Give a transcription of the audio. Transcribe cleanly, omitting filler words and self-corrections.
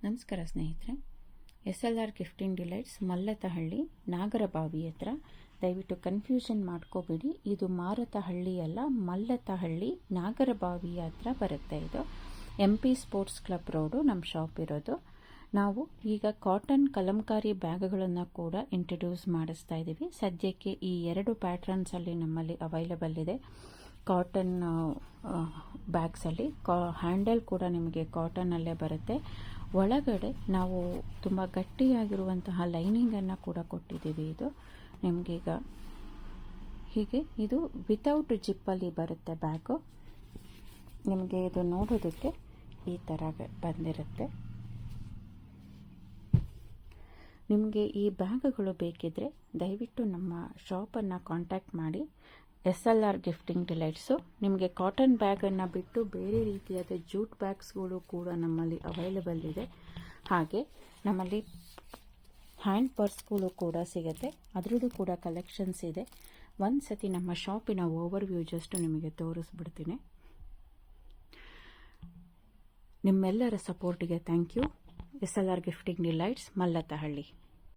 ನಮಸ್ಕಾರ ಸ್ನೇಹಿತರೆ, SLR gifting delights Mallathahalli Nagarbhavi ಹತ್ರ. ದಯವಿಟ್ಟು ಕನ್ಫ್ಯೂಷನ್ ಮಾಡ್ಕೋಬೇಡಿ, ಇದು ಮಾರತಹಳ್ಳಿ ಅಲ್ಲ, ಮಲ್ಲತಹಳ್ಳಿ ನಾಗರಬಾವಿ ಹತ್ರ ಬರುತ್ತೆ. ಇದು MP ಸ್ಪೋರ್ಟ್ಸ್ ಕ್ಲಬ್ ರೋಡು ನಮ್ಮ ಶಾಪ್ ಇರೋದು. ನಾವು ಈಗ ಕಾಟನ್ ಕಲಂಕಾರಿ ಬ್ಯಾಗ್ಗಳನ್ನು ಕೂಡ ಇಂಟ್ರಡ್ಯೂಸ್ ಮಾಡಿಸ್ತಾ ಇದ್ದೀವಿ. ಸದ್ಯಕ್ಕೆ ಈ 2 ಪ್ಯಾಟ್ರನ್ಸಲ್ಲಿ ನಮ್ಮಲ್ಲಿ ಅವೈಲಬಲ್ ಇದೆ. ಕಾಟನ್ ಬ್ಯಾಗ್ಸಲ್ಲಿ ಹ್ಯಾಂಡಲ್ ಕೂಡ ನಿಮಗೆ ಕಾಟನಲ್ಲೇ ಬರುತ್ತೆ. ಒಳಗಡೆ ನಾವು ತುಂಬ ಗಟ್ಟಿಯಾಗಿರುವಂತಹ ಲೈನಿಂಗನ್ನು ಕೂಡ ಕೊಟ್ಟಿದ್ದೀವಿ. ಇದು ನಿಮಗೀಗ ಹೀಗೆ ಇದು ವಿತೌಟ್ ಜಿಪ್ಪಲ್ಲಿ ಬರುತ್ತೆ ಬ್ಯಾಗು. ನಿಮಗೆ ಇದು ನೋಡೋದಕ್ಕೆ ಈ ಥರ ಬಂದಿರುತ್ತೆ. ನಿಮಗೆ ಈ ಬ್ಯಾಗ್ಗಳು ಬೇಕಿದ್ದರೆ ದಯವಿಟ್ಟು ನಮ್ಮ ಶಾಪನ್ನು ಕಾಂಟ್ಯಾಕ್ಟ್ ಮಾಡಿ. SLR gifting delights. ನಿಮಗೆ ಕಾಟನ್ ಬ್ಯಾಗನ್ನು ಬಿಟ್ಟು ಬೇರೆ ರೀತಿಯಾದ ಜೂಟ್ ಬ್ಯಾಗ್ಸ್ಗಳು ಕೂಡ ನಮ್ಮಲ್ಲಿ ಅವೈಲೇಬಲ್ ಇದೆ. ಹಾಗೆ ನಮ್ಮಲ್ಲಿ ಹ್ಯಾಂಡ್ ಪರ್ಸ್ಗಳು ಕೂಡ ಸಿಗುತ್ತೆ, ಅದರದ್ದು ಕೂಡ ಕಲೆಕ್ಷನ್ಸ್ ಇದೆ. ಒಂದು ಸತಿ ನಮ್ಮ ಶಾಪಿನ ಓವರ್ವ್ಯೂ ಜಸ್ಟ್ ನಿಮಗೆ ತೋರಿಸ್ಬಿಡ್ತೀನಿ. ನಿಮ್ಮೆಲ್ಲರ ಸಪೋರ್ಟಿಗೆ thank you. SLR gifting delights Mallathahalli.